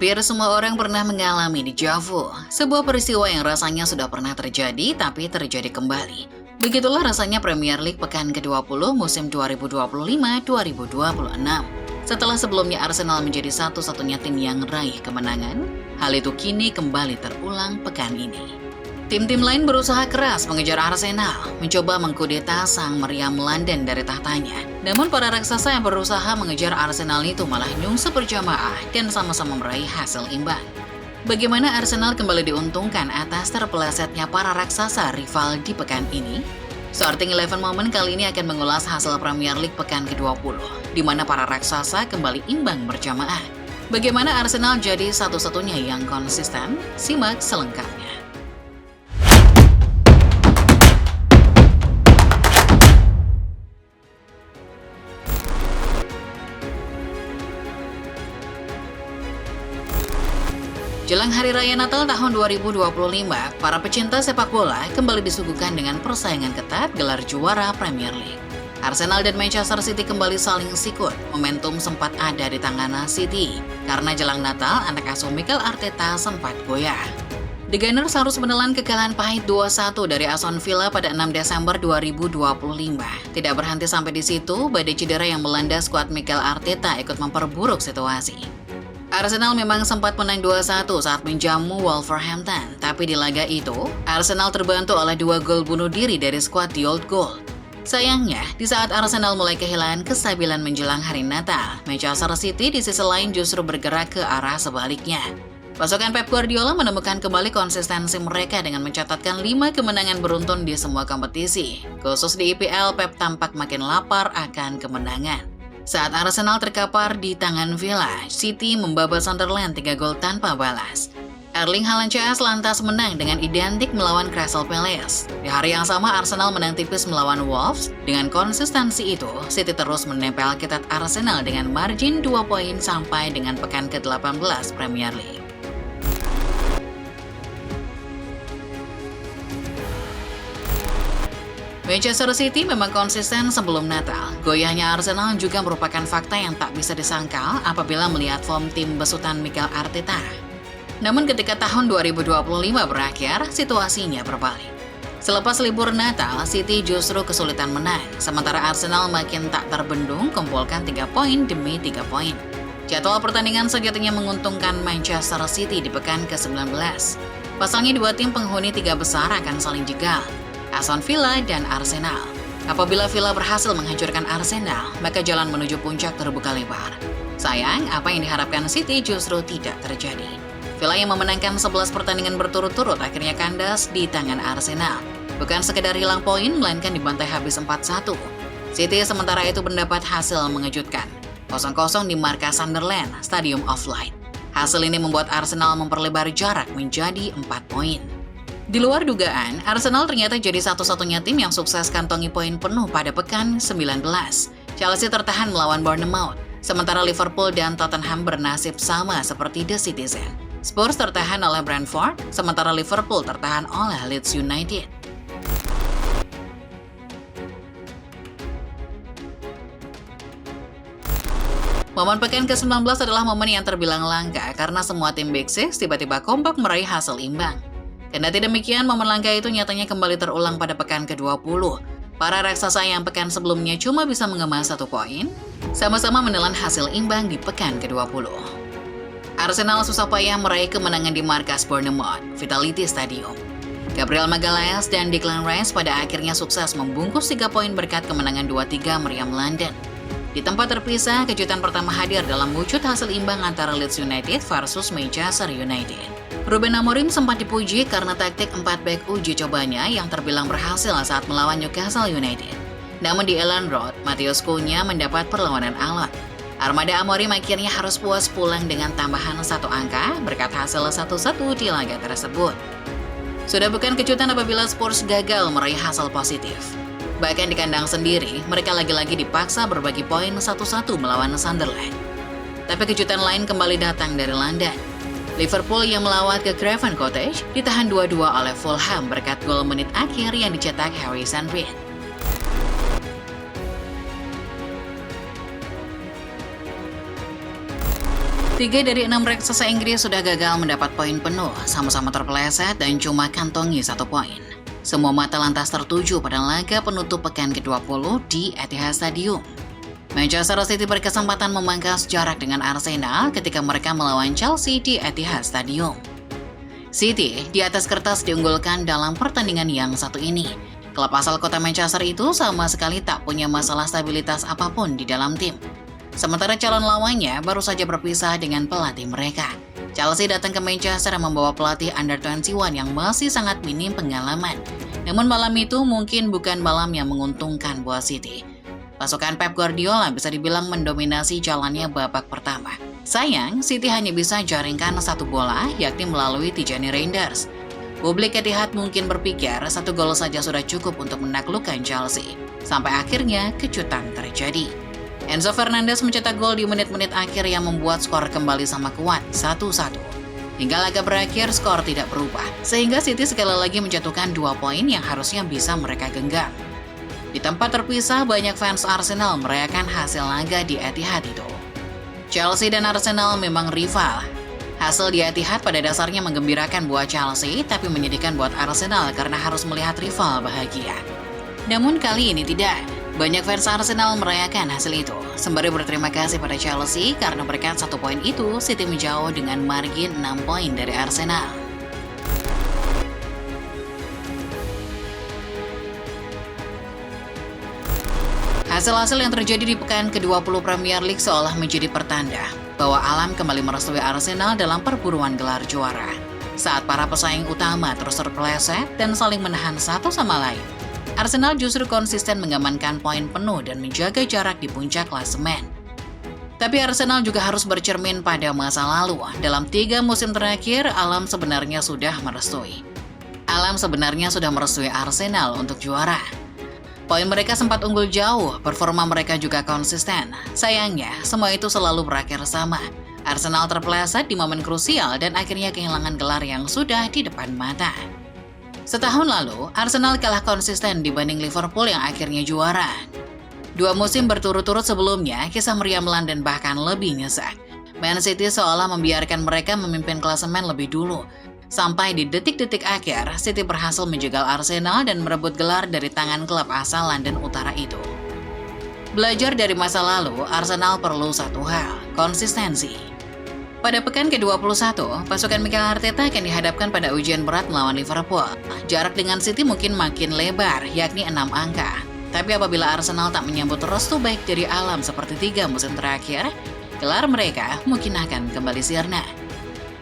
Hampir semua orang pernah mengalami déjà vu, sebuah peristiwa yang rasanya sudah pernah terjadi tapi terjadi kembali. Begitulah rasanya Premier League pekan ke-20 musim 2025-2026. Setelah sebelumnya Arsenal menjadi satu-satunya tim yang raih kemenangan, hal itu kini kembali terulang pekan ini. Tim-tim lain berusaha keras mengejar Arsenal, mencoba mengkudeta sang meriam London dari tahtanya. Namun para raksasa yang berusaha mengejar Arsenal itu malah nyungsep berjamaah dan sama-sama meraih hasil imbang. Bagaimana Arsenal kembali diuntungkan atas terpelesetnya para raksasa rival di pekan ini? Starting 11 Moment kali ini akan mengulas hasil Premier League pekan ke-20, di mana para raksasa kembali imbang berjamaah. Bagaimana Arsenal jadi satu-satunya yang konsisten? Simak selengkapnya. Jelang Hari Raya Natal tahun 2025, para pecinta sepak bola kembali disuguhkan dengan persaingan ketat gelar juara Premier League. Arsenal dan Manchester City kembali saling sikut, momentum sempat ada di tangan City, karena jelang Natal anak asuh Mikel Arteta sempat goyah. The Gunners harus menelan kekalahan pahit 2-1 dari Aston Villa pada 6 Desember 2025. Tidak berhenti sampai di situ, badai cedera yang melanda skuad Mikel Arteta ikut memperburuk situasi. Arsenal memang sempat menang 2-1 saat menjamu Wolverhampton, tapi di laga itu, Arsenal terbantu oleh 2 gol bunuh diri dari skuad The Old Gold. Sayangnya, di saat Arsenal mulai kehilangan kestabilan menjelang hari Natal, Manchester City di sisi lain justru bergerak ke arah sebaliknya. Pasukan Pep Guardiola menemukan kembali konsistensi mereka dengan mencatatkan 5 kemenangan beruntun di semua kompetisi. Khusus di IPL, Pep tampak makin lapar akan kemenangan. Saat Arsenal terkapar di tangan Villa, City membabat Sunderland 3 gol tanpa balas. Erling Haaland CS lantas menang dengan identik melawan Crystal Palace. Di hari yang sama Arsenal menang tipis melawan Wolves. Dengan konsistensi itu, City terus menempel ketat Arsenal dengan margin 2 poin sampai dengan pekan ke-18 Premier League. Manchester City memang konsisten sebelum Natal. Goyahnya Arsenal juga merupakan fakta yang tak bisa disangkal apabila melihat form tim besutan Mikel Arteta. Namun ketika tahun 2025 berakhir, situasinya berbalik. Selepas libur Natal, City justru kesulitan menang, sementara Arsenal makin tak terbendung kumpulkan 3 poin demi 3 poin. Jadwal pertandingan sejatinya menguntungkan Manchester City di pekan ke-19. Pasalnya 2 tim penghuni 3 besar akan saling jegal, Aston Villa dan Arsenal. Apabila Villa berhasil menghancurkan Arsenal, maka jalan menuju puncak terbuka lebar. Sayang, apa yang diharapkan City justru tidak terjadi. Villa yang memenangkan 11 pertandingan berturut-turut akhirnya kandas di tangan Arsenal. Bukan sekedar hilang poin, melainkan dibantai habis 4-1. City sementara itu mendapat hasil mengejutkan. 0-0 di markas Sunderland, Stadium of Light. Hasil ini membuat Arsenal memperlebar jarak menjadi 4 poin. Di luar dugaan, Arsenal ternyata jadi satu-satunya tim yang sukses kantongi poin penuh pada pekan 19. Chelsea tertahan melawan Bournemouth, sementara Liverpool dan Tottenham bernasib sama seperti The Citizen. Spurs tertahan oleh Brentford, sementara Liverpool tertahan oleh Leeds United. Momen pekan ke-19 adalah momen yang terbilang langka karena semua tim Big Six tiba-tiba kompak meraih hasil imbang. Kendati demikian, momen langka itu nyatanya kembali terulang pada pekan ke-20. Para raksasa yang pekan sebelumnya cuma bisa mengemas 1 poin, sama-sama menelan hasil imbang di pekan ke-20. Arsenal susah payah meraih kemenangan di markas Bournemouth, Vitality Stadium. Gabriel Magalhaes dan Declan Rice pada akhirnya sukses membungkus 3 poin berkat kemenangan 2-3 meriam London. Di tempat terpisah, kejutan pertama hadir dalam wujud hasil imbang antara Leeds United versus Manchester United. Ruben Amorim sempat dipuji karena taktik 4 back uji cobanya yang terbilang berhasil saat melawan Newcastle United. Namun di Elland Road, Matheus Cunha mendapat perlawanan alot. Armada Amorim akhirnya harus puas pulang dengan tambahan 1 angka berkat hasil 1-1 di laga tersebut. Sudah bukan kejutan apabila Spurs gagal meraih hasil positif. Bahkan di kandang sendiri, mereka lagi-lagi dipaksa berbagi poin 1-1 melawan Sunderland. Tapi kejutan lain kembali datang dari London. Liverpool yang melawat ke Craven Cottage ditahan 2-2 oleh Fulham berkat gol menit akhir yang dicetak Harrison Reed. 3 dari 6 raksasa Inggris sudah gagal mendapat poin penuh, sama-sama terpeleset dan cuma kantongi 1 poin. Semua mata lantas tertuju pada laga penutup pekan ke-20 di Etihad Stadium. Manchester City berkesempatan memangkas jarak dengan Arsenal ketika mereka melawan Chelsea di Etihad Stadium. City di atas kertas diunggulkan dalam pertandingan yang satu ini. Klub asal kota Manchester itu sama sekali tak punya masalah stabilitas apapun di dalam tim. Sementara calon lawannya baru saja berpisah dengan pelatih mereka. Chelsea datang ke Manchester membawa pelatih Under 21 yang masih sangat minim pengalaman. Namun malam itu mungkin bukan malam yang menguntungkan buat City. Pasukan Pep Guardiola bisa dibilang mendominasi jalannya babak pertama. Sayang, City hanya bisa jaringkan 1 bola, yakni melalui Tijani Reinders. Publik Etihad mungkin berpikir 1 gol saja sudah cukup untuk menaklukkan Chelsea. Sampai akhirnya kejutan terjadi. Enzo Fernandez mencetak gol di menit-menit akhir yang membuat skor kembali sama kuat 1-1. Hingga laga berakhir skor tidak berubah, sehingga City sekali lagi menjatuhkan 2 poin yang harusnya bisa mereka genggam. Di tempat terpisah, banyak fans Arsenal merayakan hasil laga di Etihad itu. Chelsea dan Arsenal memang rival. Hasil di Etihad pada dasarnya menggembirakan buat Chelsea, tapi menyedihkan buat Arsenal karena harus melihat rival bahagia. Namun kali ini tidak. Banyak fans Arsenal merayakan hasil itu, sembari berterima kasih pada Chelsea karena berkat 1 poin itu, City menjauh dengan margin 6 poin dari Arsenal. Hasil-hasil yang terjadi di pekan ke-20 Premier League seolah menjadi pertanda bahwa alam kembali merestui Arsenal dalam perburuan gelar juara. Saat para pesaing utama terus terpeleset dan saling menahan satu sama lain, Arsenal justru konsisten mengamankan poin penuh dan menjaga jarak di puncak klasemen. Tapi Arsenal juga harus bercermin pada masa lalu. Dalam 3 musim terakhir, alam sebenarnya sudah merestui. Alam sebenarnya sudah merestui Arsenal untuk juara. Poin mereka sempat unggul jauh, performa mereka juga konsisten. Sayangnya, semua itu selalu berakhir sama. Arsenal terpeleset di momen krusial dan akhirnya kehilangan gelar yang sudah di depan mata. Setahun lalu, Arsenal kalah konsisten dibanding Liverpool yang akhirnya juara. 2 musim berturut-turut sebelumnya, kisah meriam London bahkan lebih nyesek. Man City seolah membiarkan mereka memimpin klasemen lebih dulu. Sampai di detik-detik akhir, City berhasil menjegal Arsenal dan merebut gelar dari tangan klub asal London Utara itu. Belajar dari masa lalu, Arsenal perlu satu hal, konsistensi. Pada pekan ke-21, pasukan Mikel Arteta akan dihadapkan pada ujian berat melawan Liverpool. Jarak dengan City mungkin makin lebar, yakni 6 angka. Tapi apabila Arsenal tak menyambut restu baik dari alam seperti 3 musim terakhir, gelar mereka mungkin akan kembali sirna.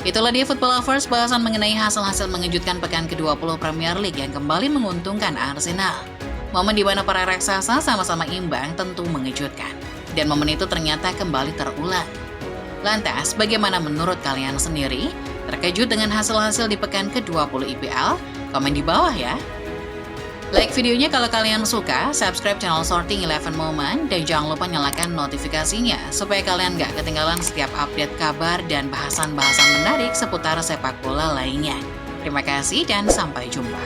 Itulah dia Football Lovers, bahasan mengenai hasil-hasil mengejutkan pekan ke-20 Premier League yang kembali menguntungkan Arsenal. Momen di mana para raksasa sama-sama imbang tentu mengejutkan. Dan momen itu ternyata kembali terulang. Lantas, bagaimana menurut kalian sendiri? Terkejut dengan hasil-hasil di pekan ke-20 IPL? Komen di bawah ya. Like videonya kalau kalian suka, subscribe channel Sorting 11 Moment, dan jangan lupa nyalakan notifikasinya supaya kalian gak ketinggalan setiap update kabar dan bahasan-bahasan menarik seputar sepak bola lainnya. Terima kasih dan sampai jumpa.